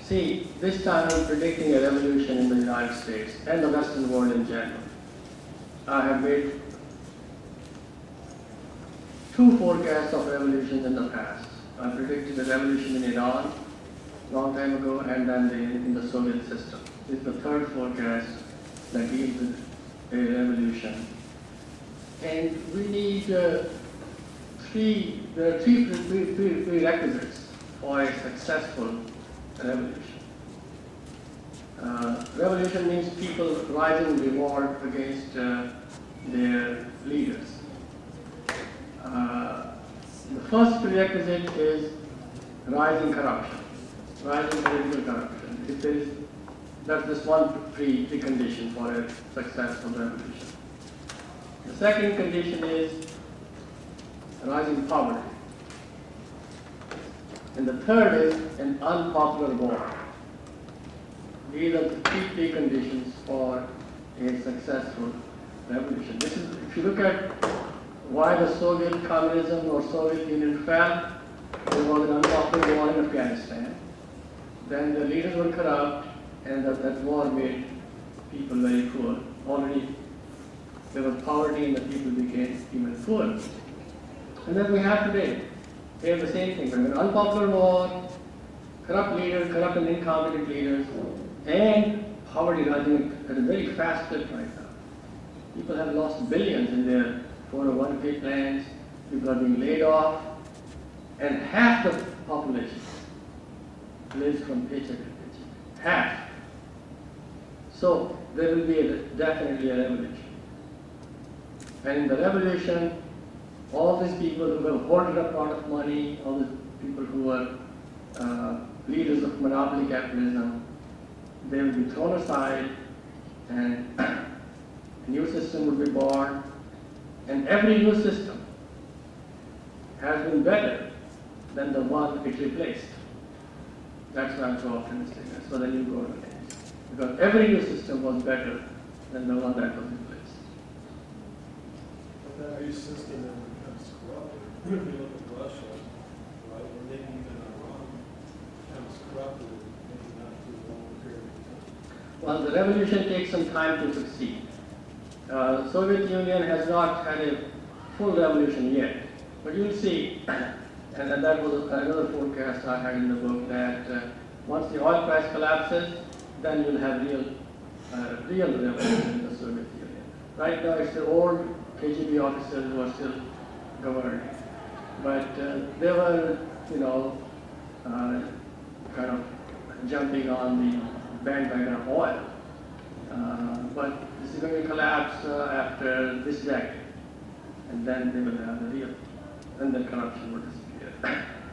See, this time I'm predicting a revolution in the United States and the Western world in general. I have made 2 forecasts of revolutions in the past. I predicted a revolution in Iran long time ago, and then in the Soviet system. This is the 3rd forecast that deals with a revolution. And we need there are three prerequisites for a successful revolution. Revolution means people rising in revolt against their leaders. The first prerequisite is rising corruption, rising political corruption. If there is, that's just one precondition for a successful revolution. The second condition is rising poverty. And the third is an unpopular war. These are the 3 preconditions for a successful revolution. This is, if you look at why the Soviet communism or Soviet Union fell, there was an unpopular war in Afghanistan. Then the leaders were corrupt, and that war made people very poor. Already there was poverty, and the people became even poorer. And then we have today. We have the same thing. We have an unpopular war, corrupt leaders, corrupt and incompetent leaders, and poverty rising at a very fast clip right now. People have lost billions in their 401k plans. People are being laid off, and half the population lives from paycheck to paycheck. Half. So there will be definitely a revolution. And in the revolution, all these people who have hoarded up a lot of money, all the people who were leaders of monopoly capitalism, they will be thrown aside, and a new system will be born. And every new system has been better than the one it replaced. That's why I'm so optimistic. That's what the new government is. Because every new system was better than the one that was replaced. But that new system then becomes corrupted. If you look at Russia, right, or maybe even Iran, becomes corrupted, maybe not through a long period of time. Well, the revolution takes some time to succeed. The Soviet Union has not had a full revolution yet, but you'll see, and that was another forecast I had in the book, that once the oil price collapses, then you'll have real revolution in the Soviet Union. Right now, it's the old KGB officers who are still governing, but they were, kind of jumping on the bandwagon of oil. But this is going to collapse after this decade, and then they will have the real, and then corruption will disappear.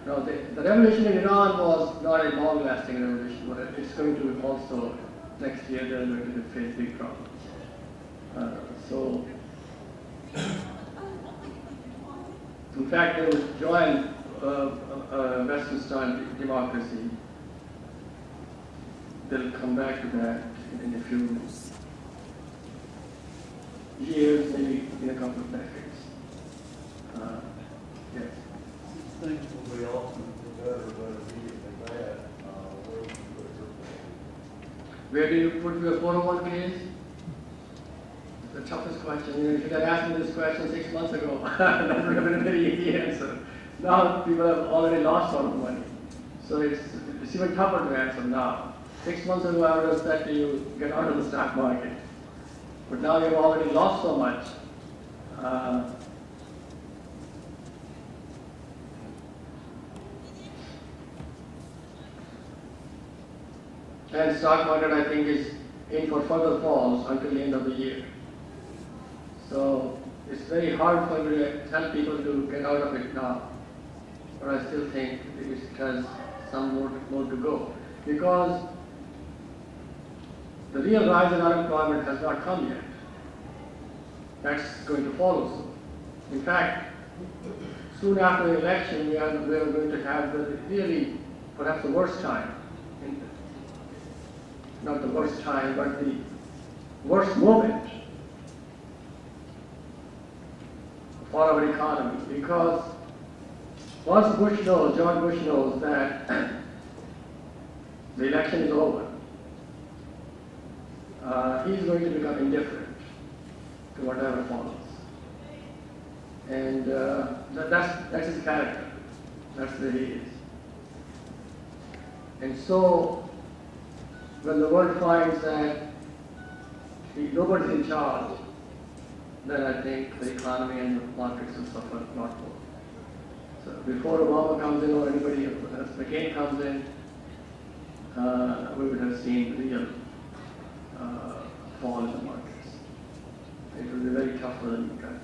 Now, the revolution in Iran was not a long-lasting revolution, but it's going to also, next year, they're going to face big problems. So, in fact, they will join Western-style democracy. They'll come back to that in a few years, maybe in a couple of decades. Yes. Things will be ultimately better, but immediately bad. Where do you put your Where do you put your 401ks? The toughest question. If you had asked me this question 6 months ago, that would have been a very easy answer. Now people have already lost all the money. So it's even tougher to answer now. 6 months ago, I would have said to you, get out of the stock market. But now you've already lost so much. And stock market, I think, is in for further falls until the end of the year. So it's very hard for me to tell people to get out of it now. But I still think it has some more to go. Because the real rise in unemployment has not come yet. That's going to follow soon. In fact, soon after the election, we are going to have the really, perhaps the worst time. Not the worst time, but the worst moment for our economy. Because once George Bush knows that the election is over, he's going to become indifferent to whatever follows. And that's his character. That's the way he is. And so, when the world finds that nobody's in charge, then I think the economy and the markets will suffer a lot more. So before Obama comes in or anybody else, McCain comes in, we would have seen real fall in the markets. It will be very tough for the new guy.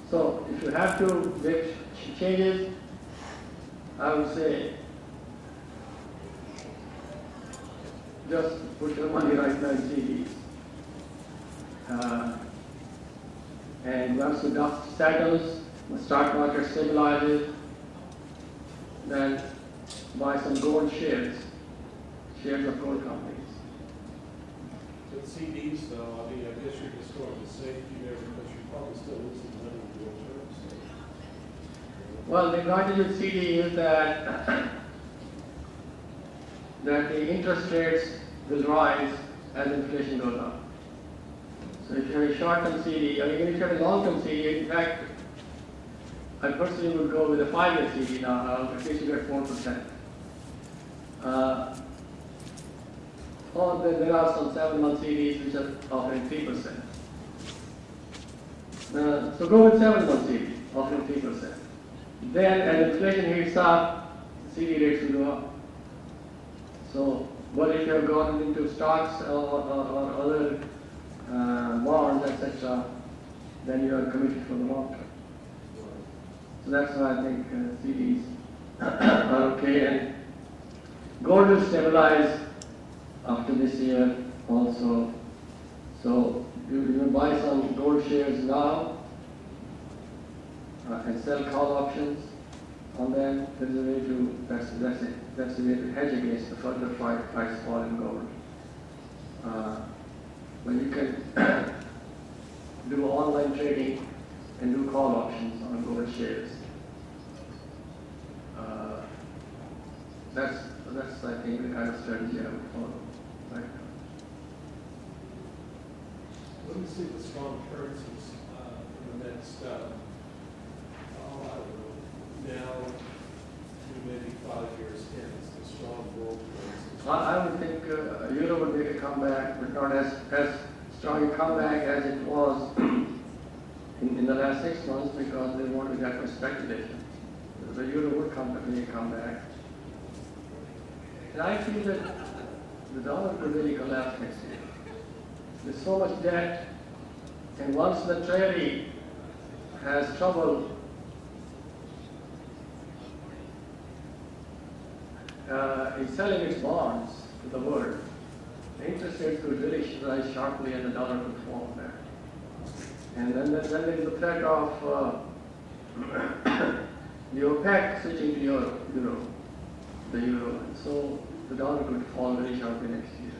So if you have to make changes, I would say just put your money right now in CDs. And once the dust settles, the stock market stabilizes, then buy some gold shares of gold companies. But CDs though, I mean, I guess you're just going to safety there because you're probably still losing money in real terms. So. Well, the advantage of CD is that the interest rates will rise as inflation goes up. So if you have a short-term CD, or even if you have a long-term CD, in fact, I personally would go with a 5-year CD now, at least you get 4%. Or there are some 7-month CDs which are offering 3%. So go with 7-month CD, offering 3%. Then as inflation heats up, CD rates will go up. So, but if you have gone into stocks or other bonds, etc., then you are committed for the long term. So that's why I think CDs are okay. And gold will stabilize after this year also. So you buy some gold shares now and sell call options on them. There's a way to, that's the way to hedge against the further price fall in gold. When you can do online trading and do call options on gold shares. That's I think the kind of strategy I would follow right now. Let me see the strong currencies in the next, I don't know, now to maybe 5 years hence, the strong world currencies. I would think Euro would make a comeback, but not as strong a comeback as it was in the last 6 months because they wanted that for speculation. The Euro would make a comeback. And I feel that the dollar could really collapse next year. There's so much debt, and once the Treasury has trouble in selling its bonds to the world, the interest rates could really rise sharply and the dollar could fall there. And then there's the threat of the OPEC switching to the euro. And so the dollar could fall very sharply next year.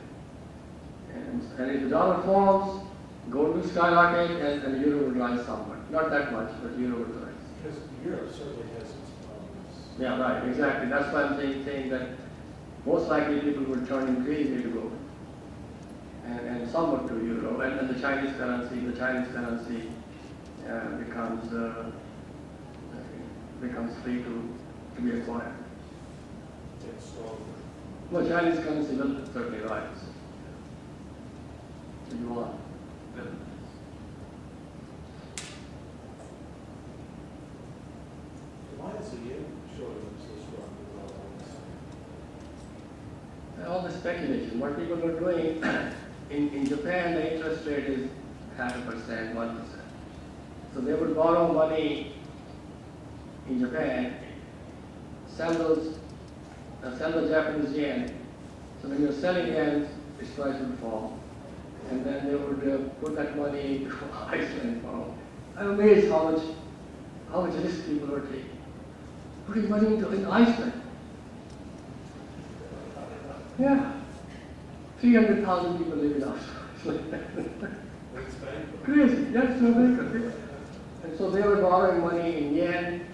And if the dollar falls, gold will skyrocket and the euro will rise somewhat. Not that much, but euro will rise. Because Europe certainly has its problems. Yeah, right, exactly. That's why I'm saying that most likely people will turn increasingly to gold. And somewhat to euro. And the Chinese currency becomes free to be acquired. It's stronger. Well, Chinese currency will certainly rise. So you want. Why is the yen showing up so strong with all this? All the speculation. What people are doing in Japan, the interest rate is 0.5%, 1%. So they would borrow money in Japan, sell the Japanese yen. So when you're selling yen, its price would fall. And then they would put that money into Iceland. I'm amazed how much risk people are taking. Putting money in Iceland. Yeah. 300,000 people live in Iceland. It's bankrupt. Crazy. That's so big. And so they were borrowing money in yen,